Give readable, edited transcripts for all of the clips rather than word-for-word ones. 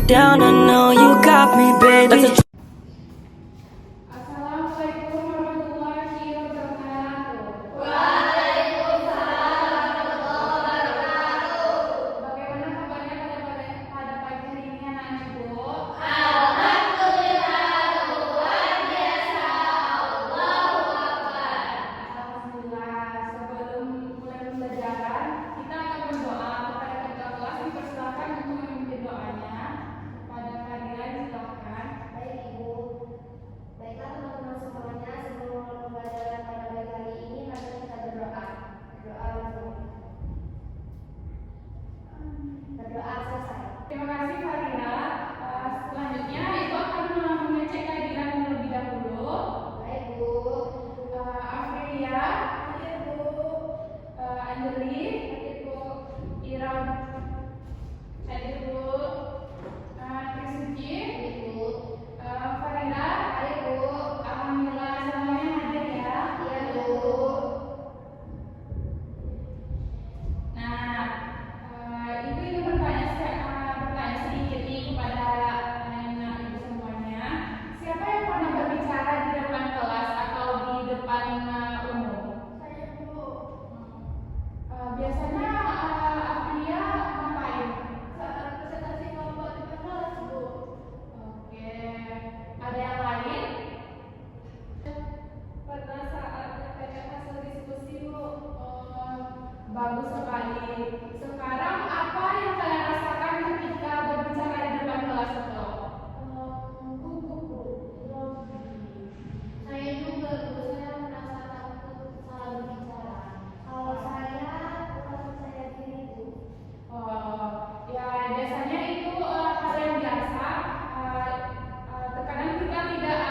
down, I know you got me, baby. Assalamualaikum warahmatullahi wabarakatuh. Bagaimana kabarnya pada pagi hari ini anak ibu? Alhamdulillah. Sebelum mulai pembelajaran, kita akan berdoa. Kepada ketua kelas dipersilakan untuk memimpin doanya. Kepada kalian silakan. Baik Ibu, baiklah teman-teman semuanya, sebelum pembelajaran pada pagi hari ini, mari kita berdoa. Berdoa selesai. Terima kasih Farina. Selanjutnya Ibu akan mengecek kehadiran terlebih dahulu. Baik Bu. Afrilia, Hadir Bu. Anjeli, Ira, hadir Bu. Trisuci, Hadir Bu. Farida, Hadir Bu. alhamdulillah semuanya hadir ya. Iya Bu. Nah, Ibu ingin bertanya sedikit nih kepada anak-anak Ibu semuanya. Siapa yang pernah berbicara di depan kelas atau di depan umum? Saya Bu. Biasanya Afrilia ngapain? Saat presentasi kelompok di kelas Bu. Oke, ada yang lain? Pada saat menyampaikan hasil diskusi Bu. Bagus sekali. Sekarang apa yang kalian rasakan ketika berbicara di depan kelas itu? Gugup Bu. Saya juga Bu, saya merasa takut salah berbicara. Kalau saya kurang percaya diri Bu. Ya biasanya itu hal yang biasa. Terkadang kita tidak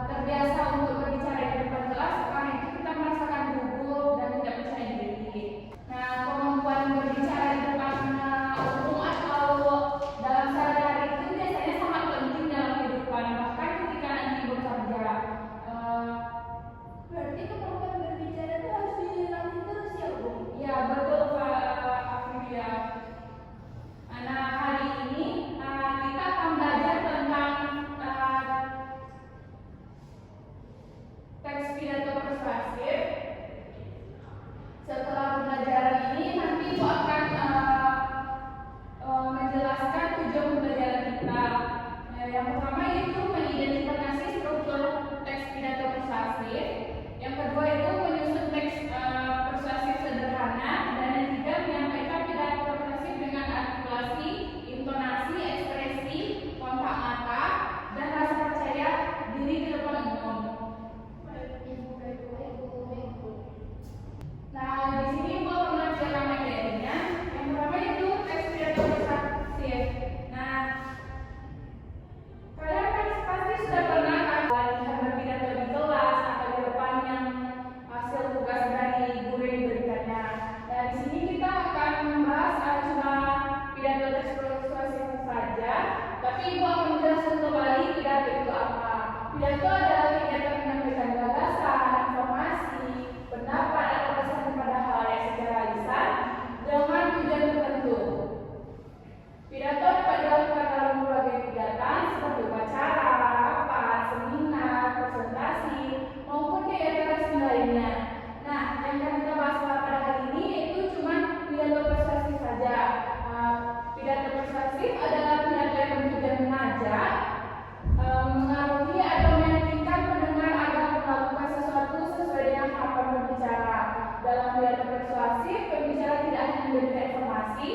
terbiasa untuk berbicara di depan kelas, karena itu kita merasakan gugup dan tidak percaya diri. Nah, kemampuan berbicara di depan umum atau dalam sehari-hari itu biasanya sangat penting dalam kehidupan, bahkan ketika nanti bekerja. Berarti kemampuan berbicara itu harus dilatih terus ya Bu? Ya betul Pak Afrilia. Nah hari ini kita akan belajar tentang teks pidato persuasif. Setelah pembelajaran ini nanti Ibu akan menjelaskan tujuan pembelajaran kita. Yang pertama yaitu mengidentifikasi struktur teks pidato persuasif. Yang kedua itu menyusun teks persuasif sederhana, dan yang ketiga menyampaikan pidato persuasif dengan artikulasi, intonasi, ekspresi, kontak mata, dan rasa percaya diri di depan umum. Baik Bu. Nah, di sini Ibu akan mengerjakan materinya. Yang pertama itu teks pidato persuasif. Nah, kalian pasti sudah pernah kan latihan berpidato di kelas atau di depan yang hasil tugas dari guru yang diberikannya. Nah, di sini kita akan membahas cuma pidato teks persuasif saja, tapi Ibu akan menjelaskan kembali pidato itu apa. Pidato adalah kegiatan menyampaikan gagasan, informasi, pendapat atau pesan kepada halayak secara lisan dengan tujuan tertentu. Pidato dapat dilakukan dalam berbagai kegiatan seperti upacara, rapat, seminar, presentasi, maupun kegiatan resmi lainnya. Nah, yang akan kita bahas pada hari ini yaitu cuma pidato persuasif saja. Pidato persuasif adalah pidato yang bertujuan mengajak, mengaruhi atau meyakinkan pendengar agar melakukan sesuatu sesuai dengan harapan berbicara. Dalam pidato persuasif, pembicara tidak hanya memberikan informasi,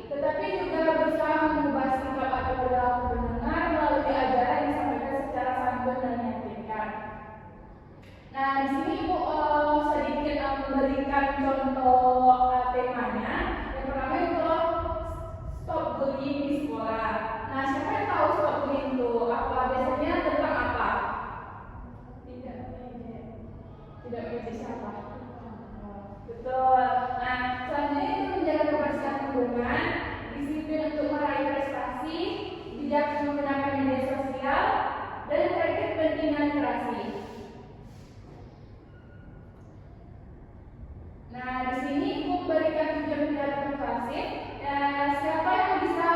tetapi juga berusaha mengubah sikap atau perilaku pendengar melalui ajaran yang disampaikan secara santun dan meyakinkan. Nah, di sini Ibu sedikit memberikan contoh temanya. Yang pertama itu stop bullying di sekolah. Nah, siapa yang tahu stop bullying itu apa? Biasanya tentang apa? Tidak punya siapa? Betul. Nah, selanjutnya itu menjaga kebersihan lingkungan, disiplin untuk meraih prestasi, bijak menggunakan media sosial, dan terkait kepentingan literasi. Nah, di sini Ibu memberikan tujuan pidato persuasif. Siapa yang bisa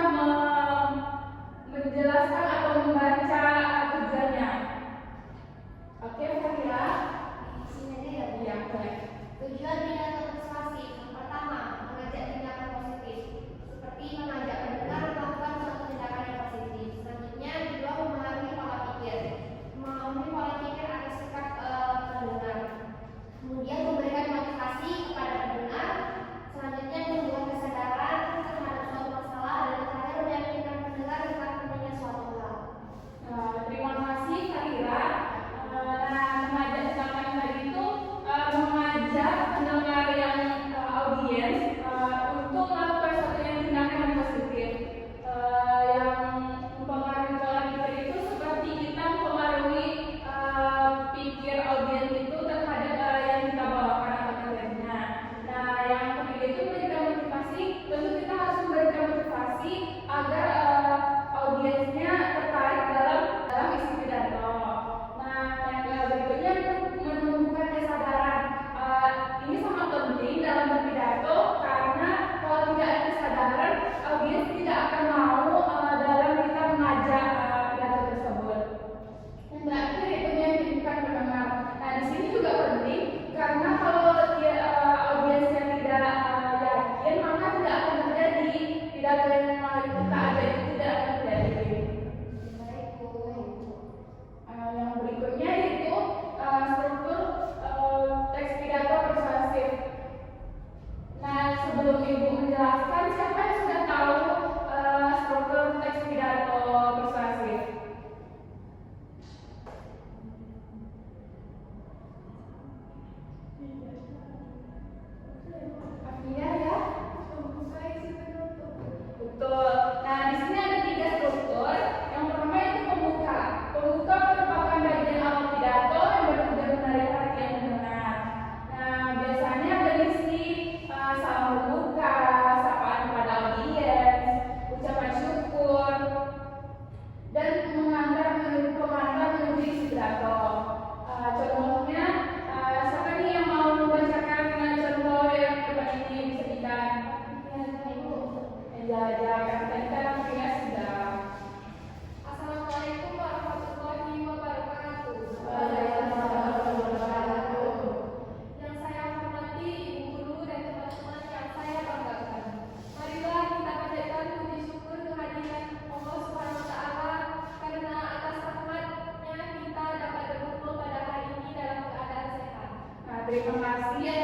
terima kasih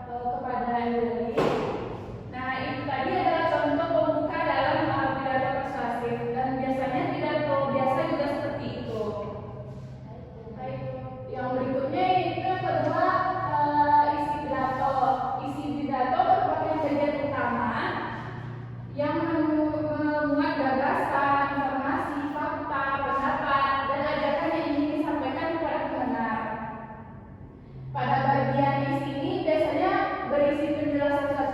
kepada Yuli. Nah, itu tadi adalah contoh pembuka dalam pidato persuasif, dan biasanya pidato biasa juga seperti itu. Baik, yang berikutnya itu yang kedua, isi pidato. Isi pidato merupakan bagian utama yang memuat gagasan, informasi, fakta, pendapat, dan ajakan yang ingin disampaikan kepada pendengar. Pada bagian di sini biasanya berisi penjelasan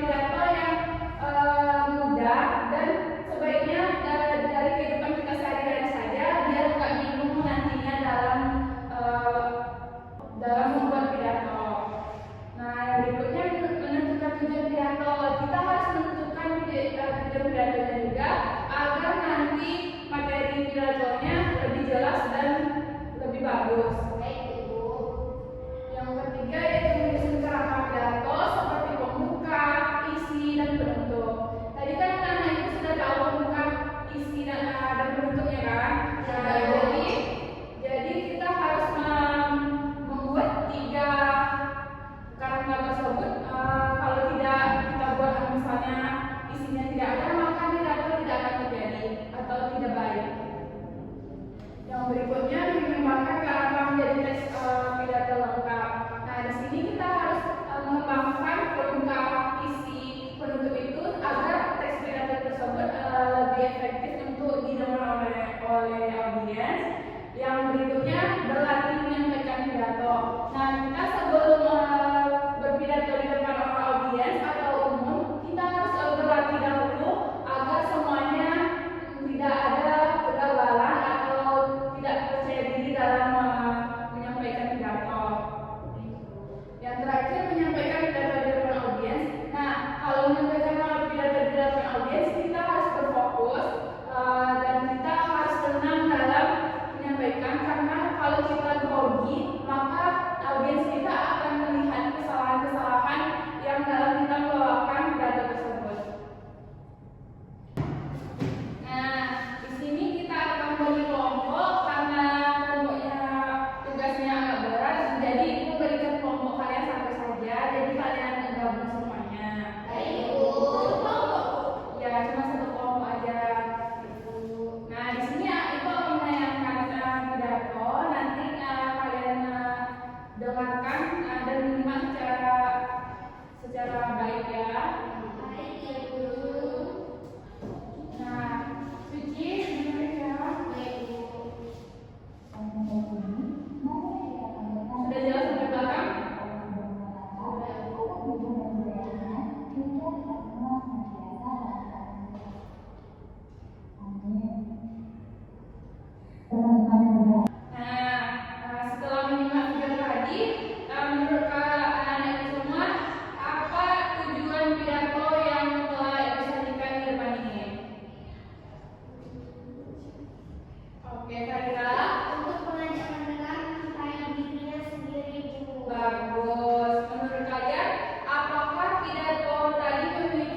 pidato yang mudah dan sebaiknya dari kehidupan kita sehari-hari saja biar nggak bingung nantinya dalam membuat pidato. Nah, yang berikutnya menentukan tujuan pidato. Kita harus menentukan tujuan pidatonya juga agar nanti materi pidatonya lebih jelas dan lebih bagus. Yang ketiga yaitu menyusun kerangka pidato seperti pembuka, isi, dan penutup. Tadi kan anak itu sudah tahu pembuka, isi, dan penutupnya kan? Jadi kita harus membuat 3 kerangka tersebut. Kalau tidak kita buat misalnya isinya tidak ada, maka pidato tidak akan terjadi atau tidak baik. Yang berikutnya mengembangkan kerangka menjadi teks pidato lengkap. Nah, di sini kita harus mengembangkan pembuka, isi, penutup itu agar teks pidato tersebut lebih efektif untuk didengar oleh audiens. Yang berikutnya berlatih menyampaikan pidato. Nah, kita sebelum berpidato di depan orang audiens atau umum, kita harus berlatih dahulu agar semuanya tidak ada kegagalan atau tidak percaya diri dalam menyampaikan pidato. Yang terakhir, menyampaikan pidato di depan audiens. Nah, kalau menyampaikan pidato di depan audiens, kita harus berfokus dan kita harus tenang dalam menyampaikan, karena kalau kita grogi, maka audiens kita akan melihat kesalahan-kesalahan yang dalam kita membawakan pidato tersebut. Nah, di sini kita akan bagi kelompok karena kelompoknya tugasnya agak berat, jadi ibu berikan kelompok kalian satu saja, jadi kalian gabung semuanya. Baik, Bu. Ya, cuma satu kelompok aja. Nah, di sini ibu akan menayangkan pidato. Nanti kalian dengarkan dan menyimak secara baik ya. Baik ya Bu. Nah, Suci, dengar ya. Baik Bu. Sudah jelas sampai belakang? Nah, setelah menyimak video tadi, menurut anak-anak semua, apa tujuan pidato yang telah ibu sajikan di depan ini? Oke, Karina. Untuk mengajak mendengar tentang dirinya sendiri Bu. Bagus. Menurut kalian, apakah pidato tadi memiliki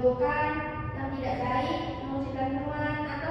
menimbulkan yang tidak baik, mewujudkan minuman atau